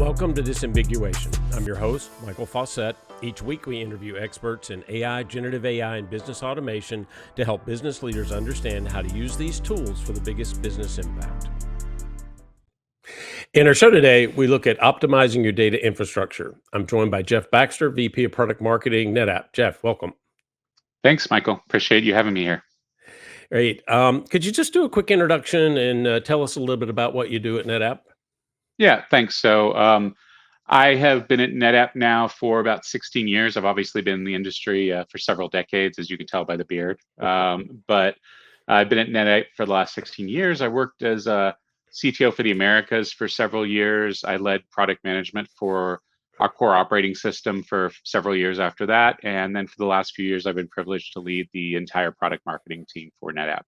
Welcome to Disambiguation. I'm your host, Michael Fawcett. Each week we interview experts in AI, generative AI, and business automation to help business leaders understand how to use these tools for the biggest business impact. In our show today, we look at optimizing your data infrastructure. I'm joined by Jeff Baxter, VP of Product Marketing, NetApp. Jeff, welcome. Thanks, Michael. Appreciate you having me here. Great. Could you just do a quick introduction and tell us a little bit about what you do at NetApp? Yeah, thanks. So I have been at NetApp now for about 16 years. I've obviously been in the industry for several decades, as you can tell by the beard. But I've been at NetApp for the last 16 years. I worked as a CTO for the Americas for several years. I led product management for our core operating system for several years after that. And then for the last few years, I've been privileged to lead the entire product marketing team for NetApp.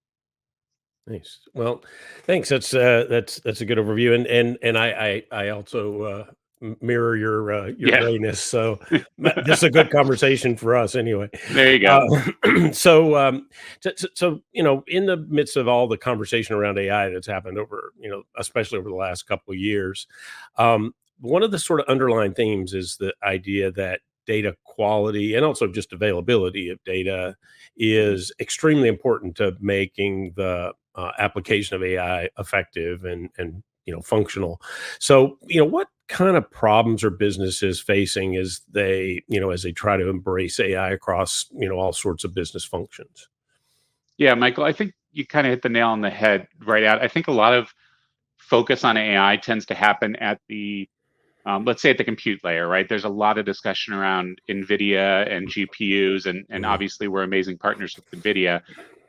Nice. Well, thanks. That's a good overview, and I also mirror your grayness. So this is a good conversation for us, anyway. There you go. So in the midst of all the conversation around AI that's happened over, especially over the last couple of years, one of the sort of underlying themes is the idea that data quality and also just availability of data is extremely important to making the application of AI effective and functional. So what kind of problems are businesses facing as they try to embrace AI across all sorts of business functions? Yeah, Michael, I think you kind of hit the nail on the head right out. I think a lot of focus on AI tends to happen at the let's say at the compute layer, right? There's a lot of discussion around NVIDIA and GPUs, and obviously we're amazing partners with NVIDIA.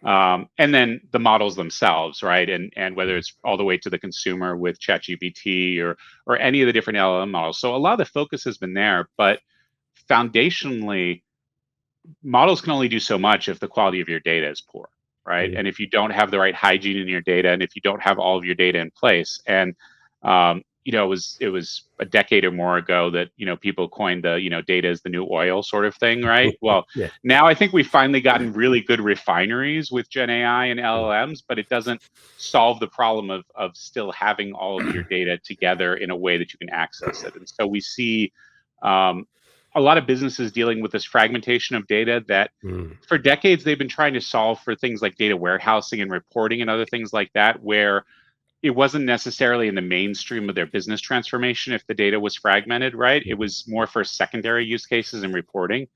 And then the models themselves, right? And whether it's all the way to the consumer with ChatGPT or any of the different LLM models. So a lot of the focus has been there, but foundationally, models can only do so much if the quality of your data is poor, right? Mm-hmm. And if you don't have the right hygiene in your data, and if you don't have all of your data in place, and it was a decade or more ago that people coined the data is the new oil sort of thing, right? Well, Yeah. Now I think we've finally gotten really good refineries with Gen AI and LLMs, but it doesn't solve the problem of still having all of your data together in a way that you can access it. And so we see a lot of businesses dealing with this fragmentation of data that for decades they've been trying to solve for things like data warehousing and reporting and other things like that, where it wasn't necessarily in the mainstream of their business transformation if the data was fragmented, right? It was more for secondary use cases and reporting.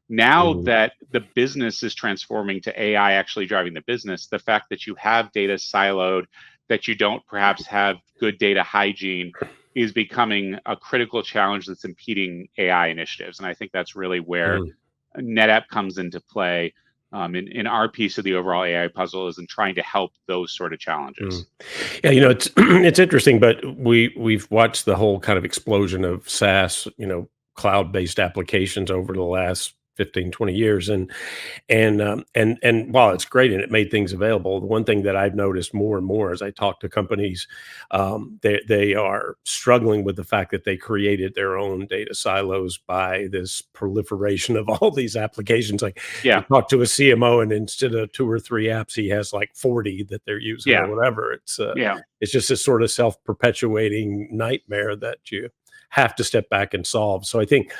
Now that the business is transforming to AI actually driving the business, the fact that you have data siloed, that you don't perhaps have good data hygiene is becoming a critical challenge that's impeding AI initiatives. And I think that's really where NetApp comes into play. In our piece of the overall AI puzzle is in trying to help those sort of challenges. Yeah, it's it's interesting, but we've watched the whole kind of explosion of SaaS, cloud-based applications over the last 15, 20 years. And while it's great and it made things available, the one thing that I've noticed more and more as I talk to companies, they are struggling with the fact that they created their own data silos by this proliferation of all these applications. Like, you talk to a CMO and instead of 2 or 3 apps, he has like 40 that they're using or whatever. It's just this sort of self-perpetuating nightmare that you have to step back and solve. So I think,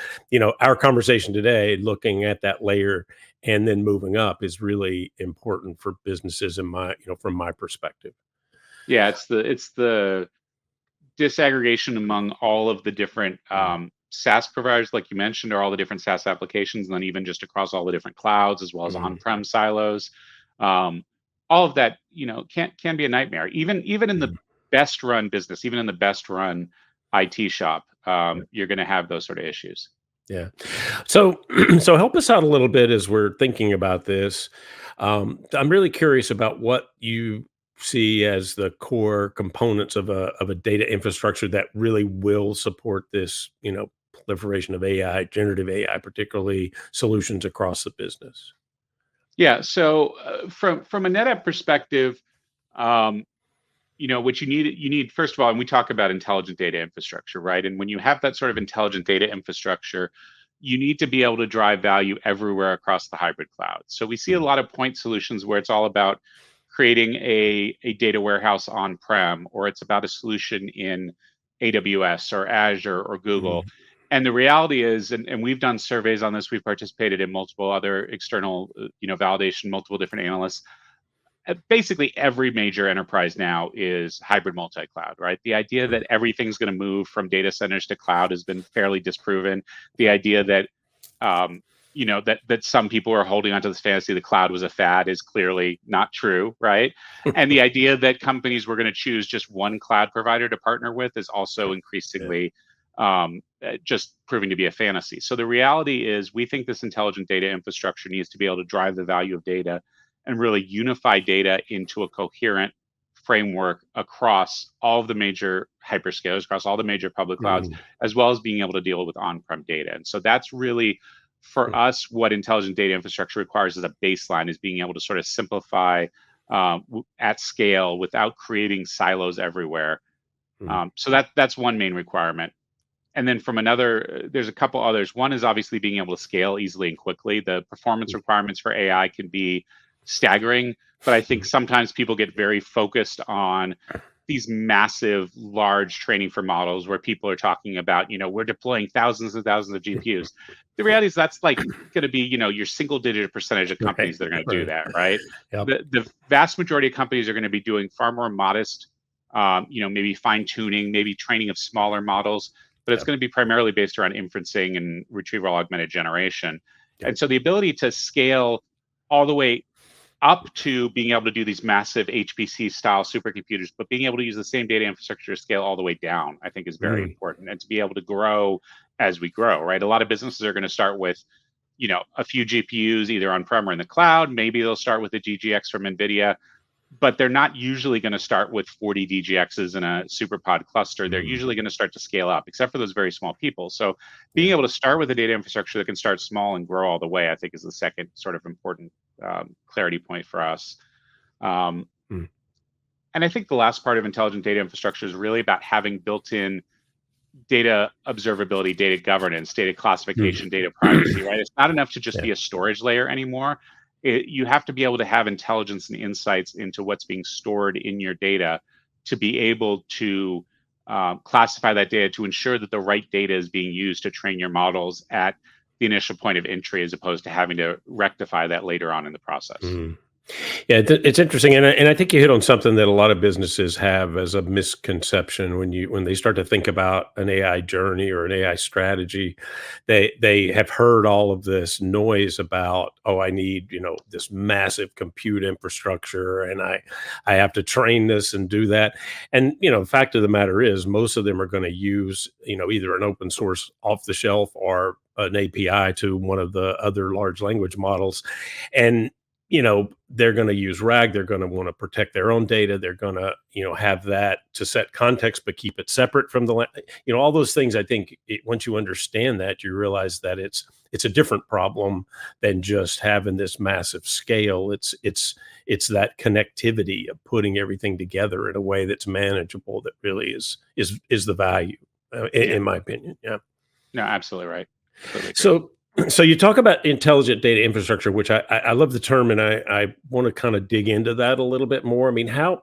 our conversation today, looking at that layer and then moving up, is really important for businesses from my perspective. Yeah, it's the disaggregation among all of the different SaaS providers, like you mentioned, or all the different SaaS applications, and then even just across all the different clouds, as well as on-prem silos. All of that, can be a nightmare. Even in the best run business, even in the best run IT shop, you're going to have those sort of issues. Yeah. So help us out a little bit as we're thinking about this. I'm really curious about what you see as the core components of a data infrastructure that really will support this, proliferation of AI, generative AI, particularly solutions across the business. Yeah. So from a NetApp perspective, what you need, first of all, and we talk about intelligent data infrastructure, right? And when you have that sort of intelligent data infrastructure, you need to be able to drive value everywhere across the hybrid cloud. So we see a lot of point solutions where it's all about creating a data warehouse on-prem, or it's about a solution in AWS or Azure or Google. Mm. And the reality is, and we've done surveys on this, we've participated in multiple other external, validation, multiple different analysts. Basically, every major enterprise now is hybrid multi-cloud, right? The idea that everything's going to move from data centers to cloud has been fairly disproven. The idea that that some people are holding onto this fantasy the cloud was a fad is clearly not true, right? And the idea that companies were going to choose just one cloud provider to partner with is also increasingly just proving to be a fantasy. So the reality is we think this intelligent data infrastructure needs to be able to drive the value of data and really unify data into a coherent framework across all of the major hyperscalers, across all the major public clouds, Mm. as well as being able to deal with on-prem data. And so that's really, for us, what intelligent data infrastructure requires as a baseline is being able to sort of simplify at scale without creating silos everywhere. So that's one main requirement. And then from another, there's a couple others. One is obviously being able to scale easily and quickly. The performance requirements for AI can be staggering, but I think sometimes people get very focused on these massive, large training for models where people are talking about, we're deploying thousands and thousands of GPUs. The reality is that's like going to be, your single digit percentage of companies that are going to do that, right? Yep. The vast majority of companies are going to be doing far more modest, maybe fine tuning, maybe training of smaller models, but it's going to be primarily based around inferencing and retrieval augmented generation. Yep. And so the ability to scale all the way up to being able to do these massive HPC style supercomputers, but being able to use the same data infrastructure to scale all the way down, I think is very important. And to be able to grow as we grow, right? A lot of businesses are going to start with, a few GPUs either on-prem or in the cloud. Maybe they'll start with a DGX from NVIDIA, but they're not usually going to start with 40 DGXs in a superpod cluster. They're usually going to start to scale up, except for those very small people. So being able to start with a data infrastructure that can start small and grow all the way, I think is the second sort of important clarity point for us. And I think the last part of intelligent data infrastructure is really about having built-in data observability, data governance, data classification, data privacy, right? It's not enough to just be a storage layer anymore. You have to be able to have intelligence and insights into what's being stored in your data to be able to classify that data to ensure that the right data is being used to train your models at the initial point of entry, as opposed to having to rectify that later on in the process. Yeah, it's interesting, and I think you hit on something that a lot of businesses have as a misconception when they start to think about an AI journey or an AI strategy. They have heard all of this noise about, oh, I need this massive compute infrastructure, and I have to train this and do that. And the fact of the matter is, most of them are going to use either an open source off the shelf or an API to one of the other large language models, and they're going to use RAG. They're going to want to protect their own data. They're going to, have that to set context, but keep it separate from the, all those things. I think once you understand that, you realize that it's a different problem than just having this massive scale. It's that connectivity of putting everything together in a way that's manageable that really is the value, in my opinion. Yeah. No, absolutely right. Absolutely So you talk about intelligent data infrastructure, which I love the term, and I want to kind of dig into that a little bit more. I mean, how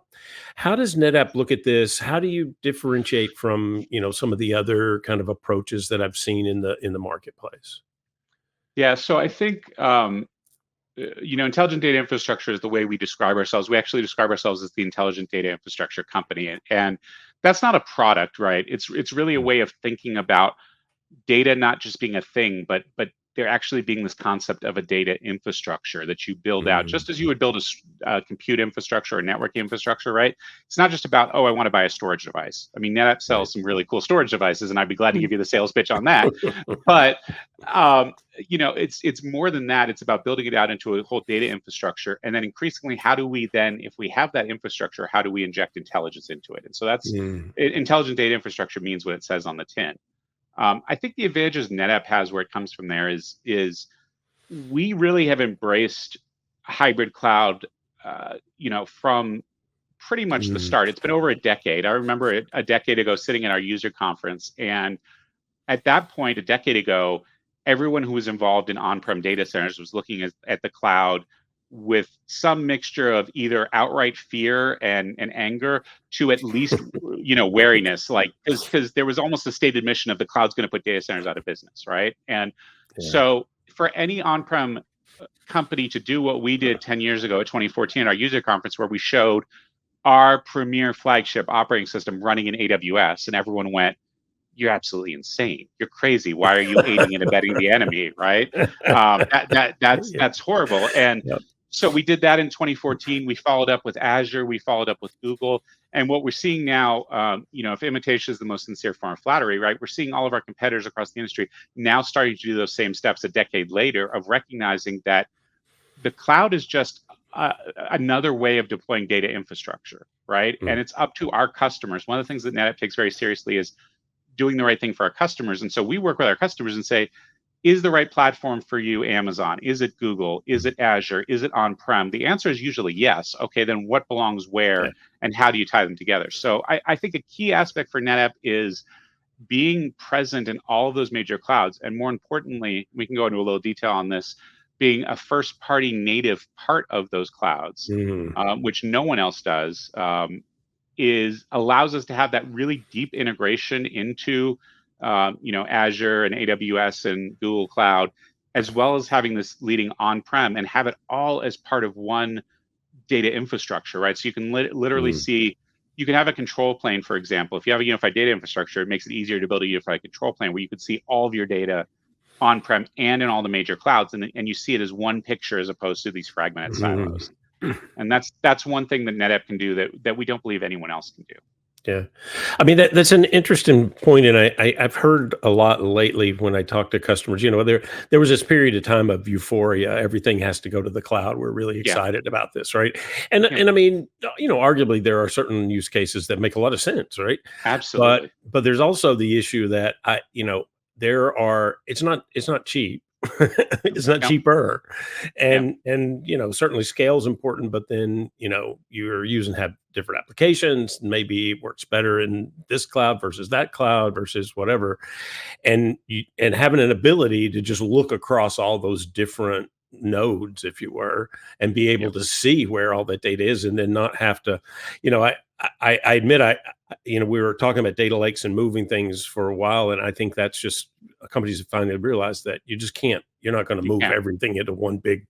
does NetApp look at this? How do you differentiate from some of the other kind of approaches that I've seen in the marketplace? Yeah, so I think intelligent data infrastructure is the way we describe ourselves. We actually describe ourselves as the intelligent data infrastructure company, and that's not a product, right? It's really a way of thinking about data not just being a thing, but there actually being this concept of a data infrastructure that you build out, just as you would build a compute infrastructure or network infrastructure, right? It's not just about, oh, I want to buy a storage device. I mean, NetApp sells some really cool storage devices, and I'd be glad to give you the sales pitch on that. But it's more than that. It's about building it out into a whole data infrastructure, and then increasingly, how do we then, if we have that infrastructure, how do we inject intelligence into it? And so that's intelligent data infrastructure means what it says on the tin. I think the advantages NetApp has where it comes from there is we really have embraced hybrid cloud, from pretty much the start. It's been over a decade. I remember a decade ago sitting at our user conference, and at that point, a decade ago, everyone who was involved in on-prem data centers was looking at the cloud with some mixture of either outright fear and anger to at least wariness, like because there was almost a stated mission of the cloud's going to put data centers out of business, right? And Yeah. so for any on-prem company to do what we did 10 years ago at 2014 at our user conference, where we showed our premier flagship operating system running in AWS, and everyone went, "You're absolutely insane. You're crazy. Why are you aiding and abetting the enemy?" Right? Yeah. That's horrible. And Yep. so we did that in 2014. We followed up with Azure. We followed up with Google. And what we're seeing now, if imitation is the most sincere form of flattery, right? We're seeing all of our competitors across the industry now starting to do those same steps a decade later of recognizing that the cloud is just another way of deploying data infrastructure, right? Mm. And it's up to our customers. One of the things that NetApp takes very seriously is doing the right thing for our customers. And so we work with our customers and say, is the right platform for you Amazon? Is it Google? Is it Azure? Is it on-prem? The answer is usually yes. Okay, then what belongs where Yeah. and how do you tie them together? So I think a key aspect for NetApp is being present in all of those major clouds. And more importantly, we can go into a little detail on this, being a first-party native part of those clouds, Mm. which no one else does, allows us to have that really deep integration into Azure and AWS and Google Cloud, as well as having this leading on-prem and have it all as part of one data infrastructure, right? So you can literally Mm. see, you can have a control plane, for example. If you have a unified data infrastructure, it makes it easier to build a unified control plane where you could see all of your data on-prem and in all the major clouds, and you see it as one picture as opposed to these fragmented Mm. silos. And that's one thing that NetApp can do that we don't believe anyone else can do. Yeah. I mean, that's an interesting point, and I've heard a lot lately when I talk to customers, there was this period of time of euphoria. Everything has to go to the cloud. We're really Yeah. excited about this, right? And Yeah. and I mean, arguably there are certain use cases that make a lot of sense, right? But Absolutely. but there's also the issue that it's not cheap. It's not No. cheaper. Yeah. And certainly scale is important, but then you're using have different applications. Maybe it works better in this cloud versus that cloud versus whatever. And having an ability to just look across all those different nodes, if you were, and be able Yep. to see where all that data is, and then not have to, I admit we were talking about data lakes and moving things for a while, and I think that's just companies have finally realized that you're not going to You move can't. everything into one big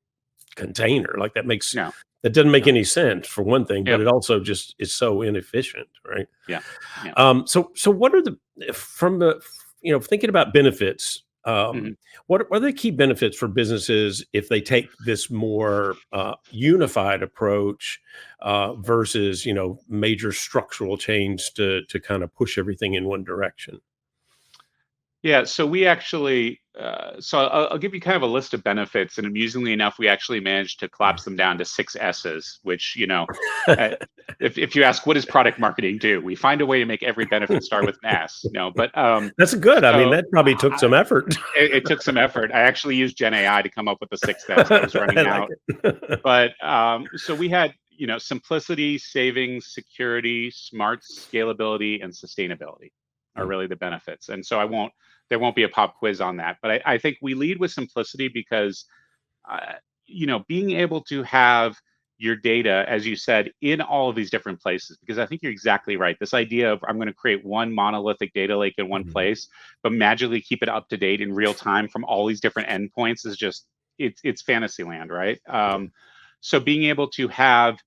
container. Like No. that doesn't make No. any sense for one thing, but Yep. it also just is so inefficient, right? Yeah. Yeah. So what are thinking about benefits? Mhm. What are the key benefits for businesses if they take this more unified approach versus major structural change to kind of push everything in one direction? Yeah, so we actually, so I'll give you kind of a list of benefits, and amusingly enough, we actually managed to collapse them down to 6 S's, which, uh, if you ask, what does product marketing do? We find a way to make every benefit start with an S. No, but That's good. I mean, so that probably took some effort. it took some effort. I actually used Gen AI to come up with the 6 S. I was I running like out, it. but so we had, simplicity, savings, security, smart scalability, and sustainability are Mm. really the benefits. And so there won't be a pop quiz on that. But I think we lead with simplicity because, being able to have your data, as you said, in all of these different places, because I think you're exactly right. This idea of I'm going to create one monolithic data lake in one Mhm. place, but magically keep it up to date in real time from all these different endpoints is just, it's fantasy land, right? So being able to have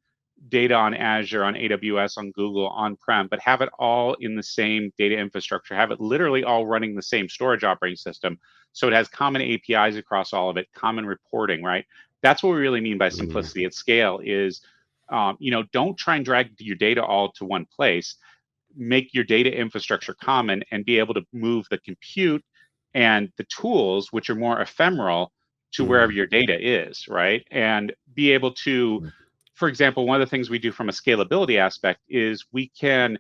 data on Azure, on AWS, on Google, on-prem, but have it all in the same data infrastructure, have it literally all running the same storage operating system. So it has common APIs across all of it, common reporting, right? That's what we really mean by Mm. simplicity at scale is, don't try and drag your data all to one place. Make your data infrastructure common and be able to move the compute and the tools, which are more ephemeral, to wherever Mm. your data is, right? And be able to, Mm. for example, one of the things we do from a scalability aspect is we can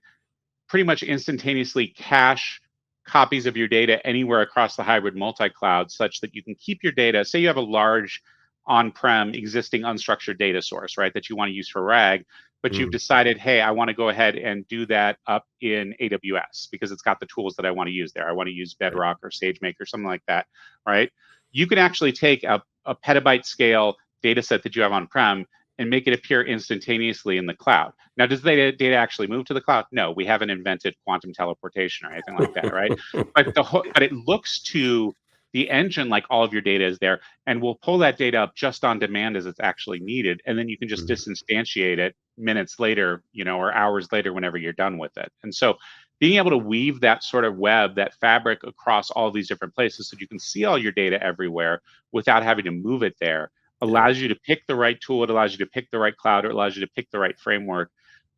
pretty much instantaneously cache copies of your data anywhere across the hybrid multi-cloud such that you can keep your data. Say you have a large on-prem existing unstructured data source, right, that you want to use for RAG, but you've Mm. decided, hey, I want to go ahead and do that up in AWS because it's got the tools that I want to use there. I want to use Bedrock or SageMaker or something like that, right? You can actually take a petabyte scale data set that you have on-prem and make it appear instantaneously in the cloud. Now, does the data actually move to the cloud? No, we haven't invented quantum teleportation or anything like that, right? But it looks to the engine like all of your data is there, and we'll pull that data up just on demand as it's actually needed, and then you can just disinstantiate it minutes later, or hours later whenever you're done with it. And so being able to weave that sort of web, that fabric across all these different places so you can see all your data everywhere without having to move it there allows you to pick the right tool. It allows you to pick the right cloud. It allows you to pick the right framework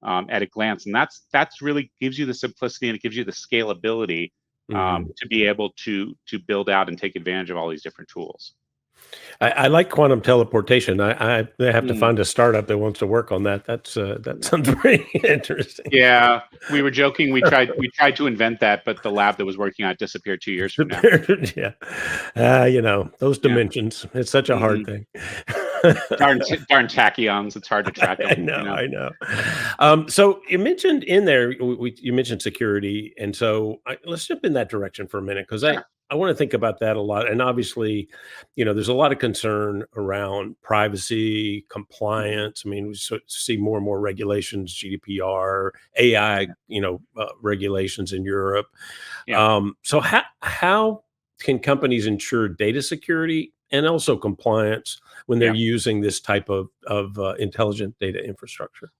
at a glance. And that's really gives you the simplicity, and it gives you the scalability to be able to build out and take advantage of all these different tools. I like quantum teleportation. I have to find a startup that wants to work on that. That sounds very interesting. Yeah, we were joking. We tried to invent that, but the lab that was working on it disappeared 2 years from now. Yeah, those dimensions. It's such a hard thing. Darn tachyons. It's hard to track them. I know. So you mentioned in there, you mentioned security, and so let's jump in that direction for a minute, because I want to think about that a lot. And obviously, there's a lot of concern around privacy, compliance. I mean, we see more and more regulations, GDPR, AI, regulations in Europe. So how can companies ensure data security and also compliance when they're using this type of intelligent data infrastructure?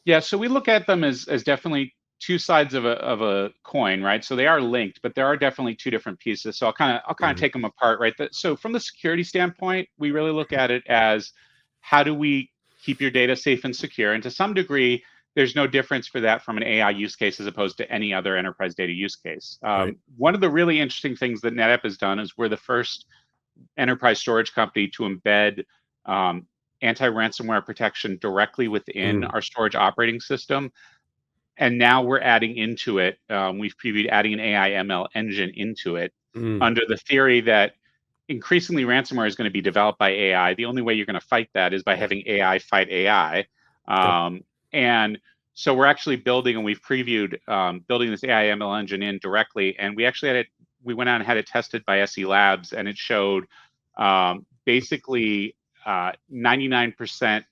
Yeah, so we look at them as definitely two sides of a coin, right? So they are linked, but there are definitely two different pieces. So I'll kind of take them apart, right? So from the security standpoint, we really look at it as, how do we keep your data safe and secure? And to some degree, there's no difference for that from an AI use case as opposed to any other enterprise data use case. One of the really interesting things that NetApp has done is we're the first enterprise storage company to embed anti-ransomware protection directly within our storage operating system. And now we're adding into it, we've previewed adding an AI ML engine into it under the theory that increasingly ransomware is going to be developed by AI. The only way you're going to fight that is by having AI fight AI. And so we're actually building, and we've previewed building this AI ML engine in directly. And we actually we went out and had it tested by SE Labs, and it showed basically 99%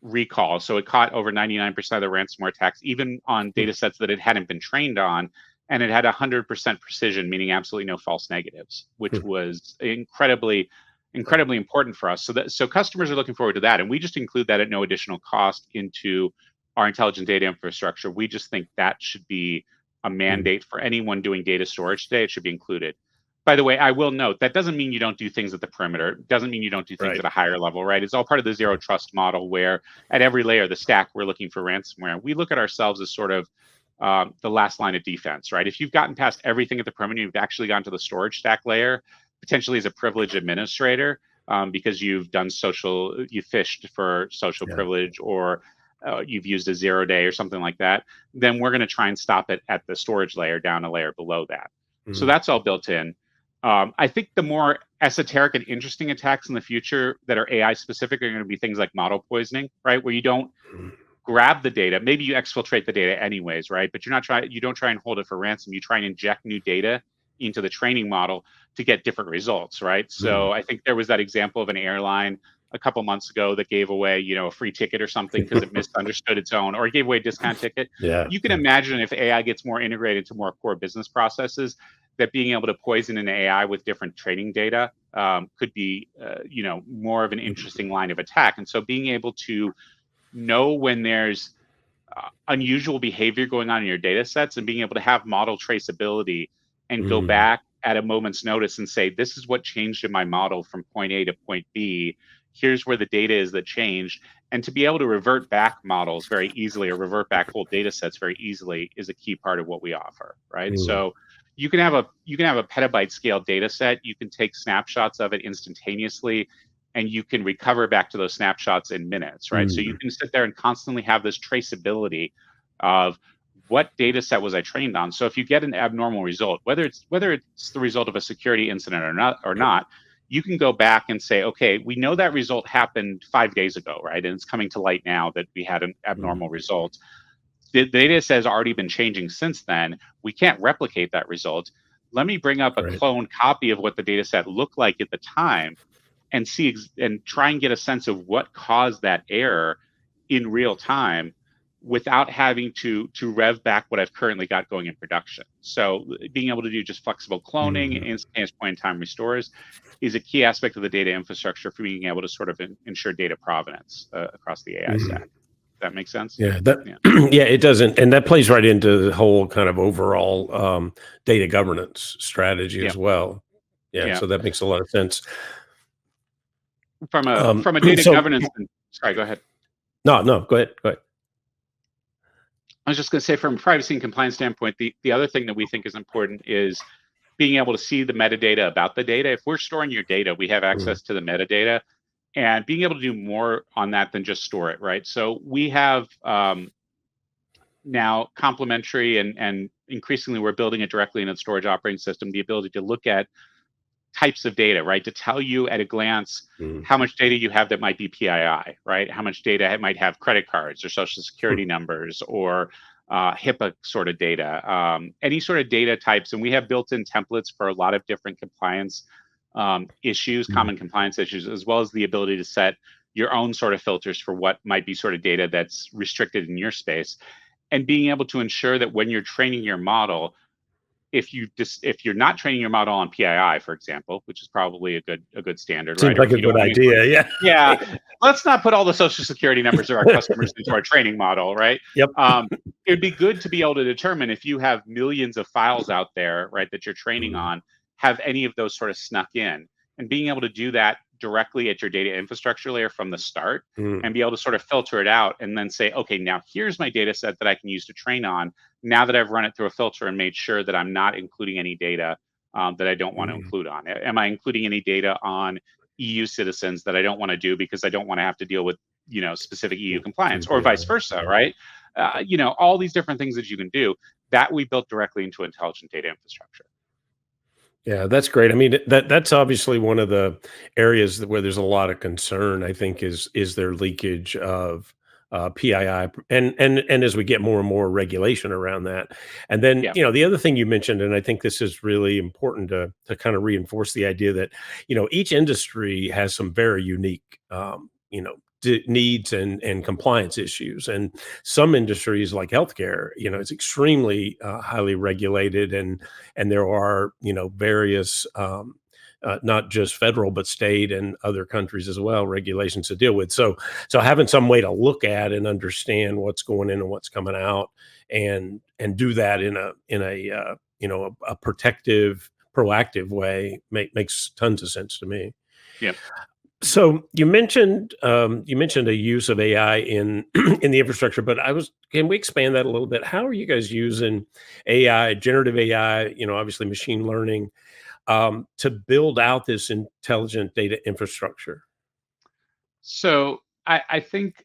recall. So it caught over 99% of the ransomware attacks, even on data sets that it hadn't been trained on. And it had 100% precision, meaning absolutely no false negatives, which was incredibly important for us. So customers are looking forward to that. And we just include that at no additional cost into our intelligent data infrastructure. We just think that should be a mandate for anyone doing data storage today. It should be included. By the way, I will note that doesn't mean you don't do things at the perimeter. It doesn't mean you don't do things at a higher level, right? It's all part of the zero trust model, where at every layer of the stack, we're looking for ransomware. We look at ourselves as sort of the last line of defense, right? If you've gotten past everything at the perimeter, you've actually gotten to the storage stack layer, potentially as a privileged administrator, because you've fished for social privilege, or you've used a 0-day or something like that, then we're going to try and stop it at the storage layer, down a layer below that. So that's all built in. I think the more esoteric and interesting attacks in the future that are AI specific are going to be things like model poisoning, right? Where you don't grab the data, maybe you exfiltrate the data anyways, right? But you don't try and hold it for ransom. You try and inject new data into the training model to get different results, right? So I think there was that example of an airline a couple months ago that gave away, a free ticket or something because it misunderstood its own, or it gave away a discount ticket. You can imagine if AI gets more integrated into more core business processes, that being able to poison an AI with different training data could be, more of an interesting line of attack. And so being able to know when there's unusual behavior going on in your data sets, and being able to have model traceability and go back at a moment's notice and say, this is what changed in my model from point A to point B. Here's where the data is that changed. And to be able to revert back models very easily, or revert back whole data sets very easily, is a key part of what we offer, right? So you can have a petabyte scale data set. You can take snapshots of it instantaneously, and you can recover back to those snapshots in minutes, right? So you can sit there and constantly have this traceability of what data set was I trained on. So if you get an abnormal result, whether it's the result of a security incident or not, you can go back and say, okay, we know that result happened 5 days ago, right? And it's coming to light now that we had an abnormal result. The data set has already been changing since then. We can't replicate that result. Let me bring up a clone copy of what the data set looked like at the time, and and try and get a sense of what caused that error in real time without having to rev back what I've currently got going in production. So being able to do just flexible cloning, Mhm. instantaneous point in time restores is a key aspect of the data infrastructure for being able to sort of ensure data provenance across the AI stack. Mhm. That makes sense? Yeah, that Yeah. yeah, it doesn't, and that plays right into the whole kind of overall data governance strategy Yeah. as well. Yeah, Yeah. so that makes a lot of sense. From a data So governance and sorry, go ahead. no, no, go ahead, go ahead. I was just going to say, from a privacy and compliance standpoint, the other thing that we think is important is being able to see the metadata about the data. If we're storing your data, we have Mm, access to the metadata, and being able to do more on that than just store it, right? So we have now complementary and increasingly we're building it directly in a storage operating system, the ability to look at types of data, right? To tell you at a glance mm, how much data you have that might be PII, right? How much data it might have credit cards or social security numbers or HIPAA sort of data, any sort of data types. And we have built in templates for a lot of different compliance issues, mm, common compliance issues, as well as the ability to set your own sort of filters for what might be sort of data that's restricted in your space. And being able to ensure that when you're training your model, if you're not training your model on PII, for example, which is probably a good standard, seems right? Or like if a you don't good want to include, idea. Yeah. yeah, let's not put all the social security numbers of our customers into our training model, right? Yep. It'd be good to be able to determine if you have millions of files out there, right, that you're training Mm, on, have any of those sort of snuck in, and being able to do that directly at your data infrastructure layer from the start mm, and be able to sort of filter it out and then say, okay, now here's my data set that I can use to train on now that I've run it through a filter and made sure that I'm not including any data that I don't want to mm, include on. Am I including any data on EU citizens that I don't want to do because I don't want to have to deal with specific EU mm, compliance, or vice GDPR. versa, right? All these different things that you can do that we built directly into intelligent data infrastructure. Yeah, that's great. I mean, that's obviously one of the areas where there's a lot of concern, I think, is there leakage of PII, and as we get more and more regulation around that. And then, Yeah, the other thing you mentioned, and I think this is really important to kind of reinforce the idea that, each industry has some very unique needs and compliance issues. And some industries like healthcare, it's extremely highly regulated, and there are various not just federal but state and other countries as well regulations to deal with. So having some way to look at and understand what's going in and what's coming out, and do that in a protective, proactive way makes tons of sense to me. yeah. So you mentioned a use of AI in in the infrastructure, but can we expand that a little bit? How are you guys using AI, generative AI, obviously machine learning, to build out this intelligent data infrastructure? So I think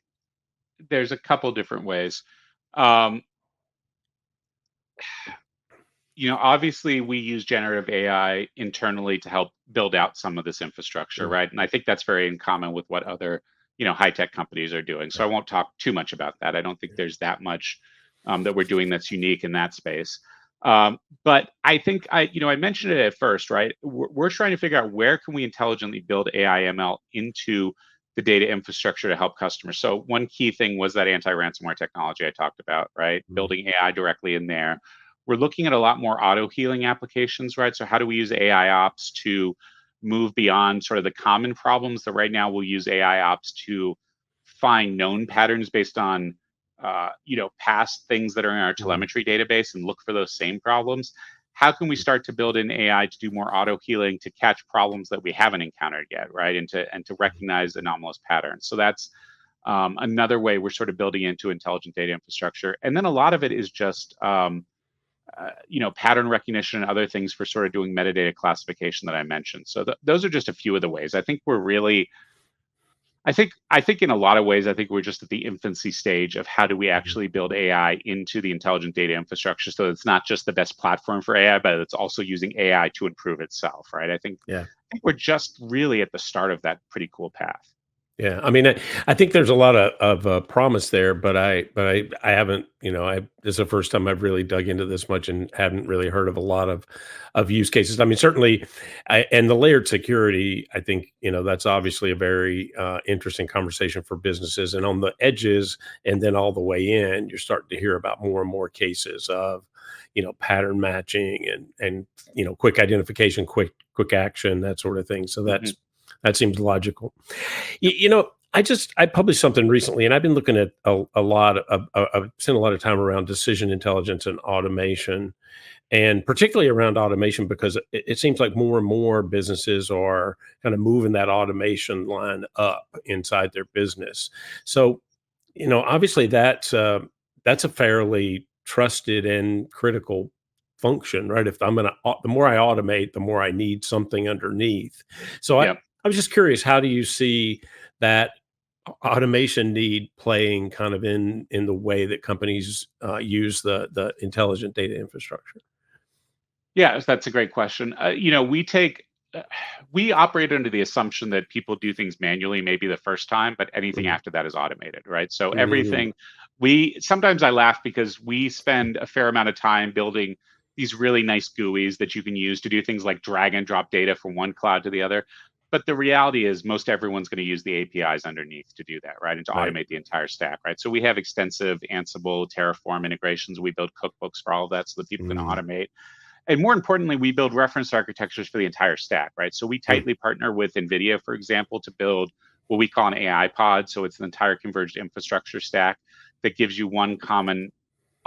there's a couple different ways. Um, Obviously we use generative AI internally to help build out some of this infrastructure, Mm, right? And I think that's very in common with what other, high tech companies are doing. So right. I won't talk too much about that. I don't think there's that much that we're doing that's unique in that space. But I think I mentioned it at first, right? We're trying to figure out where can we intelligently build AI ML into the data infrastructure to help customers. So one key thing was that anti-ransomware technology I talked about, right? Mm, Building AI directly in there. We're looking at a lot more auto healing applications, right? So how do we use AI ops to move beyond sort of the common problems that right now we'll use AI ops to find known patterns based on past things that are in our mm, telemetry database and look for those same problems. How can we start to build in AI to do more auto healing to catch problems that we haven't encountered yet, right? And to recognize anomalous patterns. So that's another way we're sort of building into intelligent data infrastructure. And then a lot of it is just pattern recognition and other things for sort of doing metadata classification that I mentioned. So those are just a few of the ways. I think we're really, I think in a lot of ways, I think we're just at the infancy stage of how do we mhm. actually build AI into the intelligent data infrastructure so it's not just the best platform for AI, but it's also using AI to improve itself, right? I think Yeah. we're just really at the start of that pretty cool path. Yeah, I mean, I think there's a lot of promise there, but I haven't, this is the first time I've really dug into this much and haven't really heard of a lot of use cases. I mean, certainly, and the layered security, I think, that's obviously a very interesting conversation for businesses. And on the edges, and then all the way in, you're starting to hear about more and more cases of, pattern matching and quick identification, quick action, that sort of thing. So Mhm. that seems logical. I published something recently, and I've been looking at a lot of, I've spent a lot of time around decision intelligence and automation, and particularly around automation because it seems like more and more businesses are kind of moving that automation line up inside their business. So, obviously that's a fairly trusted and critical function, right? If I'm gonna, the more I automate, the more I need something underneath. So Yep. I was just curious, how do you see that automation need playing kind of in the way that companies use the intelligent data infrastructure? Yeah, that's a great question. Uh, we operate under the assumption that people do things manually maybe the first time, but anything Mm, after that is automated, right? So mm, everything we sometimes I laugh because we spend a fair amount of time building these really nice GUIs that you can use to do things like drag and drop data from one cloud to the other. But the reality is most everyone's going to use the APIs underneath to do that, right? And to right. automate the entire stack, right? So we have extensive Ansible, Terraform integrations. We build cookbooks for all of that so that people can Mm, automate. And more importantly, we build reference architectures for the entire stack, right? So we mm, tightly partner with NVIDIA, for example, to build what we call an AI pod. So it's an entire converged infrastructure stack that gives you one common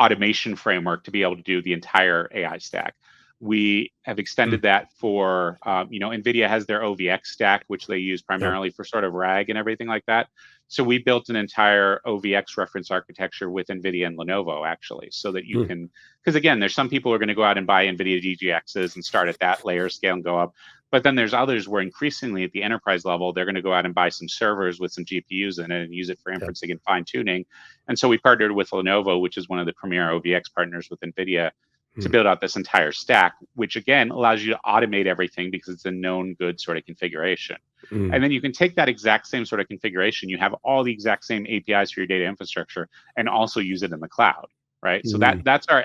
automation framework to be able to do the entire AI stack. We have mm, extended that for, NVIDIA has their OVX stack, which they use yeah. primarily for sort of RAG and everything like that. So we built an entire OVX reference architecture with NVIDIA and Lenovo, actually, so that you Mm, can, because again, there's some people who are going to go out and buy NVIDIA DGXs and start at that layer scale and go up. But then there's others where increasingly at the enterprise level, they're going to go out and buy some servers with some GPUs in it and use it for yeah. inferencing and fine tuning. And so we partnered with Lenovo, which is one of the premier OVX partners with NVIDIA, to Mm, build out this entire stack, which again allows you to automate everything because it's a known good sort of configuration. mm, And then you can take that exact same sort of configuration, you have all the exact same APIs for your data infrastructure, and also use it in the cloud, right? So mm, that's our,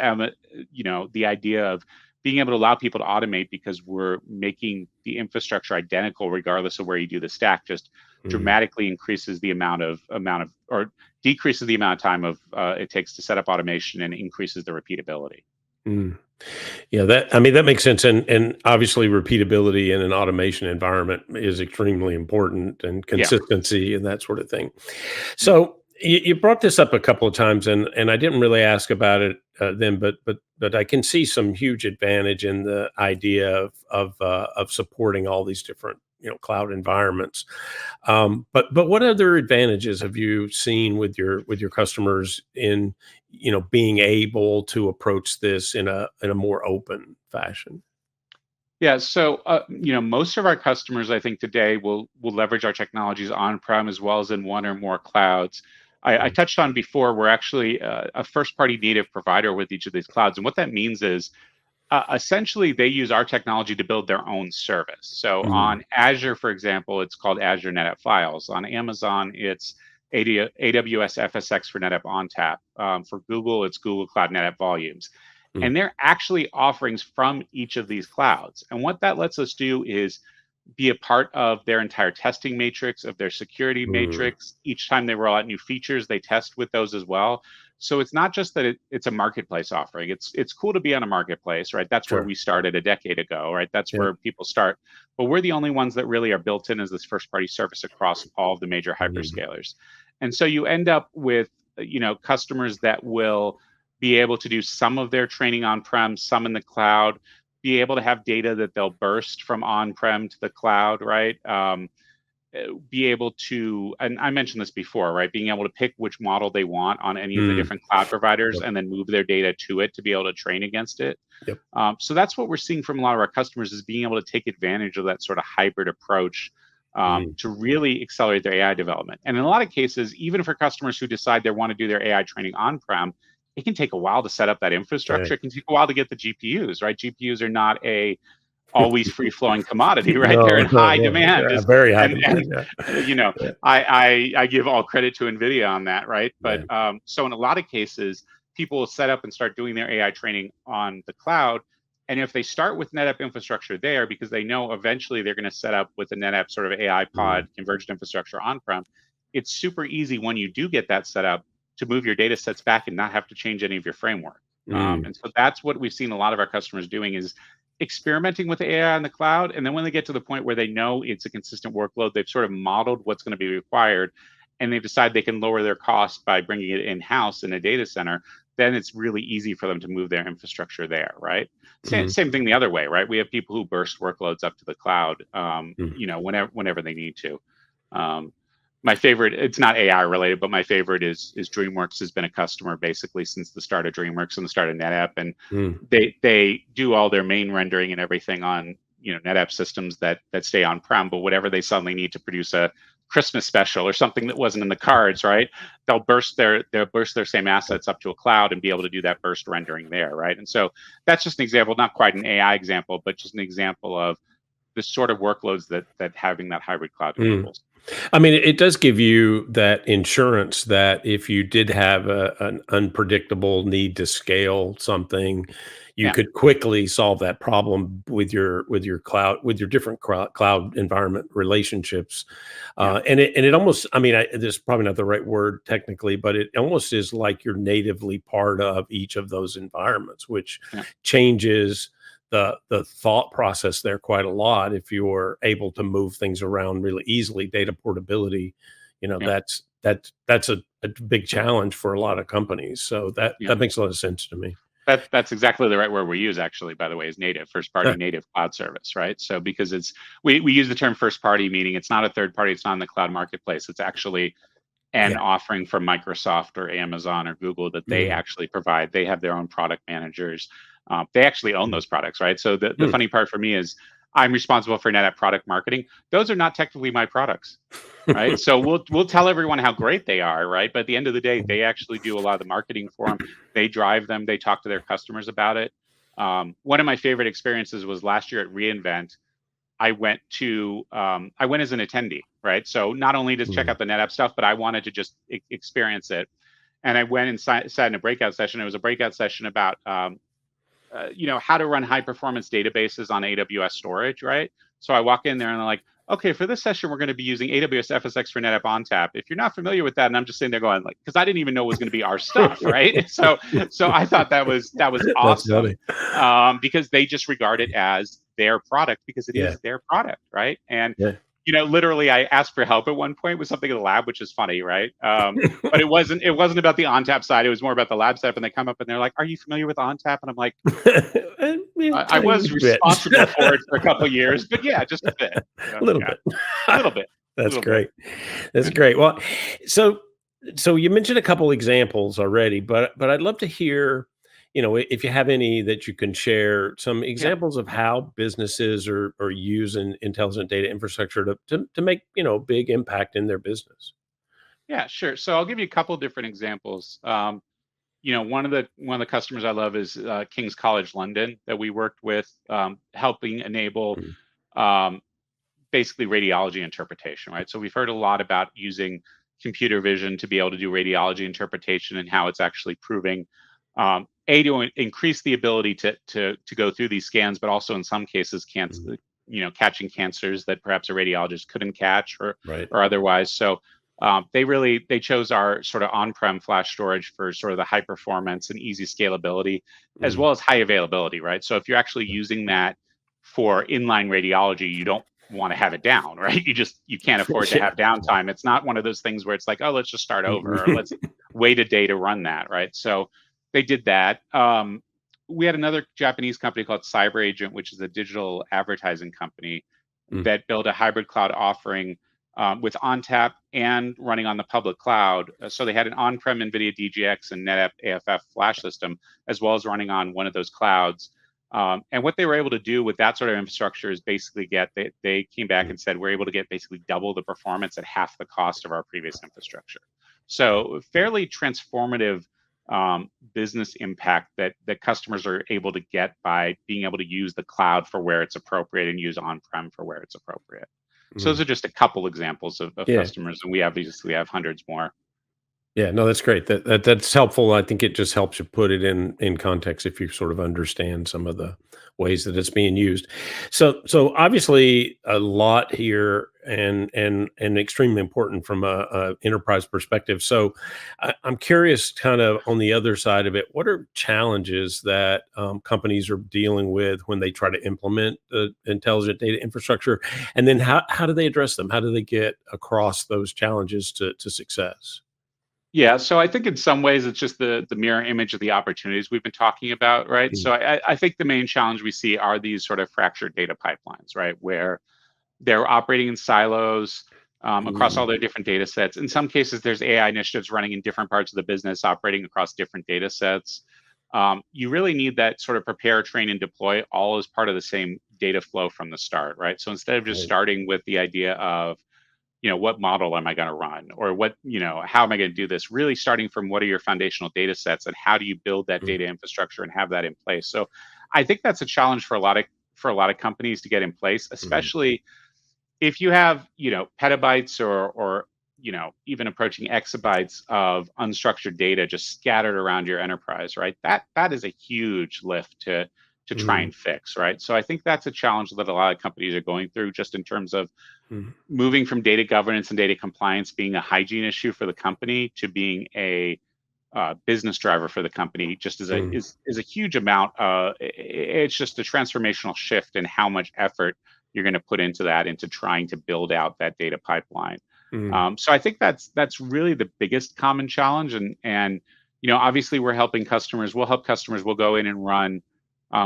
the idea of being able to allow people to automate because we're making the infrastructure identical regardless of where you do the stack. Just mm. dramatically increases the amount of or decreases the amount of time of it takes to set up automation and increases the repeatability. Mm. Yeah, I mean, that makes sense. And obviously repeatability in an automation environment is extremely important, and Yeah. consistency and that sort of thing. So you brought this up a couple of times, and I didn't really ask about it then, but I can see some huge advantage in the idea of supporting all these different cloud environments. But what other advantages have you seen with your customers in being able to approach this in a more open fashion? Yeah, so most of our customers, I think today will leverage our technologies on-prem as well as in one or more clouds. I Mm, touched on before, we're actually a first-party native provider with each of these clouds, and what that means is essentially they use our technology to build their own service. So mm, on Azure, for example, it's called Azure NetApp Files. On Amazon, it's AWS FSx for NetApp ONTAP. For Google, it's Google Cloud NetApp Volumes. mm, And they're actually offerings from each of these clouds. And what that lets us do is be a part of their entire testing matrix, of their security mm. matrix. Each time they roll out new features, they test with those as well. So it's not just that it's a marketplace offering. It's cool to be on a marketplace, right? That's where Sure. we started a decade ago, right? That's Yeah. where people start. But we're the only ones that really are built in as this first party service across all of the major Mm, hyperscalers. And so you end up with customers that will be able to do some of their training on prem, some in the cloud, be able to have data that they'll burst from on prem to the cloud, right? Be able to, and I mentioned this before, right? Being able to pick which model they want on any of the mm. different cloud providers Yep. and then move their data to it to be able to train against it. Yep. So that's what we're seeing from a lot of our customers is being able to take advantage of that sort of hybrid approach Mm, to really accelerate their AI development. And in a lot of cases, even for customers who decide they want to do their AI training on-prem, it can take a while to set up that right. infrastructure. It can take a while to get the GPUs, right? GPUs are not a always free flowing commodity, right? They're No, in no, high no. demand. Yeah, very high And demand. Yeah. you know, Yeah. I give all credit to NVIDIA on that, right? But Yeah. so in a lot of cases, people will set up and start doing their AI training on the cloud. And if they start with NetApp infrastructure there, because they know eventually they're going to set up with a NetApp sort of AI pod Mm. converged infrastructure on-prem, it's super easy when you do get that set up to move your data sets back and not have to change any of your framework. Mm. And so that's what we've seen a lot of our customers doing is experimenting with AI on the cloud. And then when they get to the point where they know it's a consistent workload, they've sort of modeled what's going to be required and they've decided they can lower their cost by bringing it in-house in a data center, then it's really easy for them to move their infrastructure there, right? Mm. Same thing the other way, right? We have people who burst workloads up to the cloud, Mm. whenever they need to. Um, my favorite, it's not AI related, but my favorite is DreamWorks has been a customer basically since the start of DreamWorks and the start of NetApp, and Mm. they do all their main rendering and everything on NetApp systems that stay on prem, but whatever they suddenly need to produce a Christmas special or something that wasn't in the cards, right? They'll burst their same assets up to a cloud and be able to do that burst rendering there, right? And so that's just an example, not quite an AI example, but just an example of the sort of workloads that having that hybrid cloud Mm. enables. I mean, it does give you that insurance that if you did have an unpredictable need to scale something, you Yeah, could quickly solve that problem with your cloud with your different cloud environment relationships. yeah, And it almost, I mean, this is probably not the right word technically, but it almost is like you're natively part of each of those environments, which yeah, changes the thought process there quite a lot if you're able to move things around really easily. Data portability, yeah, that's a big challenge for a lot of companies. So that yeah. that makes a lot of sense to me. That's exactly the right word we use, actually, by the way, is native, first party Uh, native cloud service, right? So because we use the term first party, meaning it's not a third party, it's not in the cloud marketplace. It's actually an yeah. offering from Microsoft or Amazon or Google that they Mm. actually provide. They have their own product managers. They actually own Mm. those products, right? So the Mm. funny part for me is I'm responsible for NetApp product marketing. Those are not technically my products, right? So we'll tell everyone how great they are, right? But at the end of the day, they actually do a lot of the marketing for them. They drive them. They talk to their customers about it. One of my favorite experiences was last year at reInvent. I went as an attendee, right? So not only to check Mm. out the NetApp stuff, but I wanted to just experience it. And I went and sat in a breakout session. It was a breakout session about how to run high performance databases on AWS storage, right? So I walk in there and they're like, okay, for this session, we're going to be using AWS FSx for NetApp ONTAP. If you're not familiar with that, and I'm just sitting there going like, because I didn't even know it was going to be our stuff, right? So I thought that was That's awesome funny. because they just regard it as their product because it Yeah. is their product, right? And Yeah. literally, I asked for help at one point with something in the lab, which is funny, right? But it wasn't about the ONTAP side. It was more about the lab stuff. And they come up and they're like, "Are you familiar with ONTAP?" And I'm like, A I tiny was bit. responsible for it for a couple of years, but yeah, just a bit. A little Yeah, bit. a little bit, a That's little bit. great. That's great. Well, so so you mentioned a couple examples already, but I'd love to hear, if you have any that you can share, some Yeah, examples of how businesses are using intelligent data infrastructure to make, big impact in their business. yeah, sure. So I'll give you a couple different examples. One of the customers I love is King's College London that we worked with, helping enable Mm. um, basically radiology interpretation, right? So we've heard a lot about using computer vision to be able to do radiology interpretation and how it's actually proving to increase the ability to go through these scans, but also in some cases Mm. catching cancers that perhaps a radiologist couldn't catch Right. or otherwise. So they chose our sort of on-prem flash storage for sort of the high performance and easy scalability, as Mm. well as high availability, right? So if you're actually using that for inline radiology, you don't want to have it down, right? You can't afford to Yeah. have downtime. It's not one of those things where it's like, oh, let's just start over or Mhm. let's wait a day to run that, right? So they did that. We had another Japanese company called Cyber Agent, which is a digital advertising company Mm. that built a hybrid cloud offering with ONTAP and running on the public cloud. So they had an on-prem NVIDIA DGX and NetApp AFF flash system, as well as running on one of those clouds. And what they were able to do with that sort of infrastructure is basically they came back Mm. and said, we're able to get basically double the performance at half the cost of our previous infrastructure. So fairly transformative business impact that customers are able to get by being able to use the cloud for where it's appropriate and use on-prem for where it's appropriate. So those Mhm. are just a couple examples of Yeah. customers, and we obviously have hundreds more. Yeah, no, that's great. That's helpful. I think it just helps you put it in context if you sort of understand some of the ways that it's being used. So obviously a lot here and extremely important from a enterprise perspective. So I'm curious, kind of on the other side of it, what are challenges that companies are dealing with when they try to implement the intelligent data infrastructure, and then how do they address them? How do they get across those challenges to success? Yeah, so I think in some ways it's just the mirror image of the opportunities we've been talking about, right? So I think the main challenge we see are these sort of fractured data pipelines, right, where they're operating in silos across all Mm, their different data sets. In some cases, there's AI initiatives running in different parts of the business, operating across different data sets. You really need that sort of prepare, train, and deploy all as part of the same data flow from the start, right? So instead of just right. starting with the idea of what model am I going to run, or how am I going to do this, really starting from what are your foundational data sets and how do you build that Mm, data infrastructure and have that in place. So I think that's a challenge for a lot of companies to get in place, mhm, especially if you have petabytes or even approaching exabytes of unstructured data just scattered around your enterprise, right? That is a huge lift to try mm, and fix, right? So I think that's a challenge that a lot of companies are going through, just in terms of mm, moving from data governance and data compliance being a hygiene issue for the company to being a business driver for the company. Just mm, is a huge amount. It's just a transformational shift in how much effort you're going to put into that, into trying to build out that data pipeline. mm, So I think that's really the biggest common challenge, and obviously we're helping customers. We'll help customers. We'll go in and run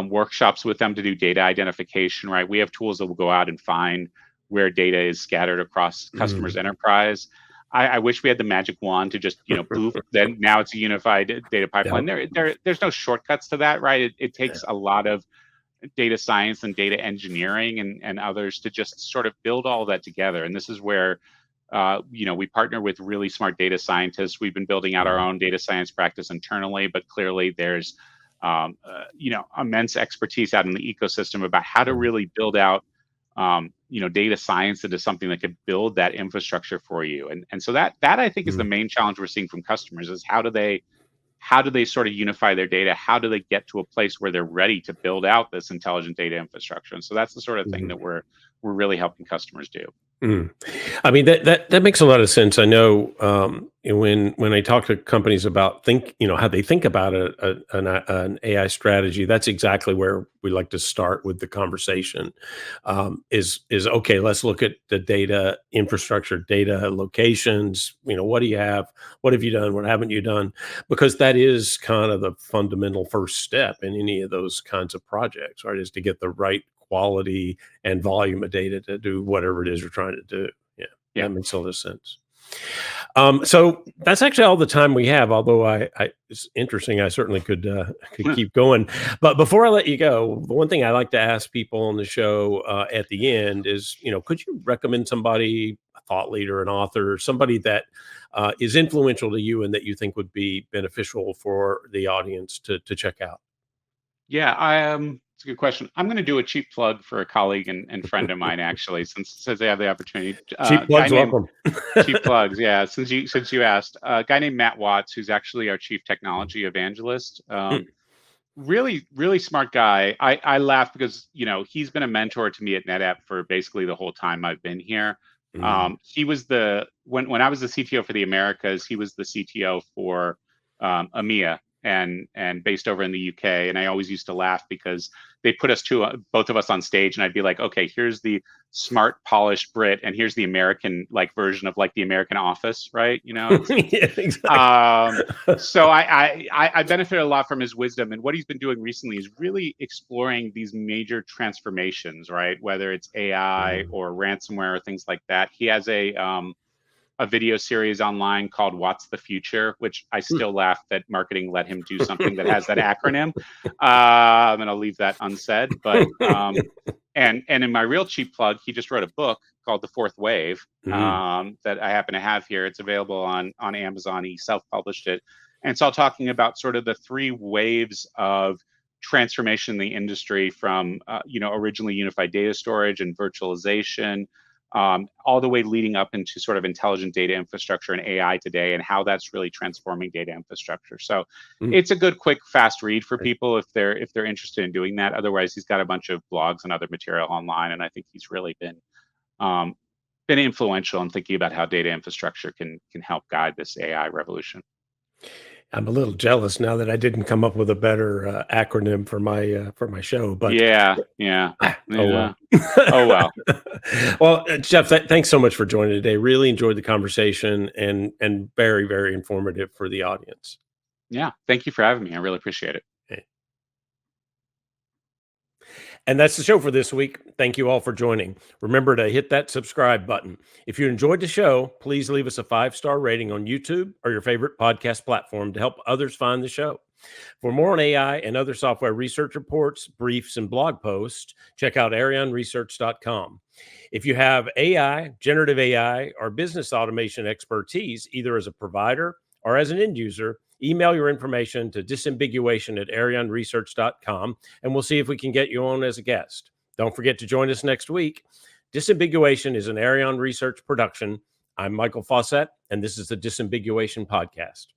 workshops with them to do data identification. Right, we have tools that will go out and find where data is scattered across customers' mm. enterprise. I wish we had the magic wand to just, poof, then now it's a unified data pipeline. Yep. There's no shortcuts to that, right? It Yeah. takes a lot of data science and data engineering and others to just sort of build all that together. And this is where, we partner with really smart data scientists. We've been building out our Mm, own data science practice internally, but clearly there's, immense expertise out in the ecosystem about how to mm, really build out data science into something that could build that infrastructure for you. And so that I think is the mm, main challenge we're seeing from customers is how do they sort of unify their data? How do they get to a place where they're ready to build out this intelligent data infrastructure? And so that's the sort of thing mhm. that we're really helping customers do. Mm. I mean, that makes a lot of sense. I know, when I talk to companies about how they think about an AI strategy, that's exactly where we like to start with the conversation. Is okay. Let's look at the data infrastructure, data locations. What do you have? What have you done? What haven't you done? Because that is kind of the fundamental first step in any of those kinds of projects, right? Is to get the right quality and volume of data to do whatever it is you're trying to do. Yeah, Yeah. that makes a lot of sense. So that's actually all the time we have. Although it's interesting. I certainly could keep going. But before I let you go, the one thing I like to ask people on the show at the end is, could you recommend somebody, a thought leader, an author, somebody that is influential to you and that you think would be beneficial for the audience to check out? Yeah, it's a good question. I'm going to do a cheap plug for a colleague and friend of mine, actually, since I have the opportunity. Cheap Guy plugs, named welcome. Cheap plugs, yeah. Since you asked, a guy named Matt Watts, who's actually our chief technology evangelist. Really, really smart guy. I laugh because he's been a mentor to me at NetApp for basically the whole time I've been here. Mm, He was when I was the CTO for the Americas, he was the CTO for EMEA and based over in the UK. And I always used to laugh because they put us both of us on stage, and I'd be like, okay, here's the smart, polished Brit, and here's the American version of the American Office, right? It's yeah, exactly. um, so I benefited a lot from his wisdom, and what he's been doing recently is really exploring these major transformations, right? Whether it's AI Mm, or ransomware or things like that. He has a video series online called "What's the Future," which I mm. still laugh that marketing let him do something that has that acronym. And I'll leave that unsaid. But and in my real cheap plug, he just wrote a book called The Fourth Wave Mm, that I happen to have here. It's available on Amazon. He self-published it, And so, talking about sort of the three waves of transformation in the industry from, originally unified data storage and virtualization, all the way leading up into sort of intelligent data infrastructure and AI today, and how that's really transforming data infrastructure. So Mm. it's a good, quick, fast read for people if they're interested in doing that. Otherwise, he's got a bunch of blogs and other material online, and I think he's really um, been influential in thinking about how data infrastructure can help guide this AI revolution. I'm a little jealous now that I didn't come up with a better acronym for my show, but Yeah, yeah, oh well. yeah. Oh well. Well, Jeff, thanks so much for joining today. Really enjoyed the conversation and very, very informative for the audience. Yeah. Thank you for having me. I really appreciate it. Okay. And that's the show for this week. Thank you all for joining. Remember to hit that subscribe button. If you enjoyed the show, please leave us a 5-star rating on YouTube or your favorite podcast platform to help others find the show. For more on AI and other software research reports, briefs, and blog posts, check out arionresearch.com. If you have AI, generative AI, or business automation expertise, either as a provider or as an end user, email your information to disambiguation@arionresearch.com, and we'll see if we can get you on as a guest. Don't forget to join us next week. Disambiguation is an Arion Research production. I'm Michael Fawcett, and this is the Disambiguation Podcast.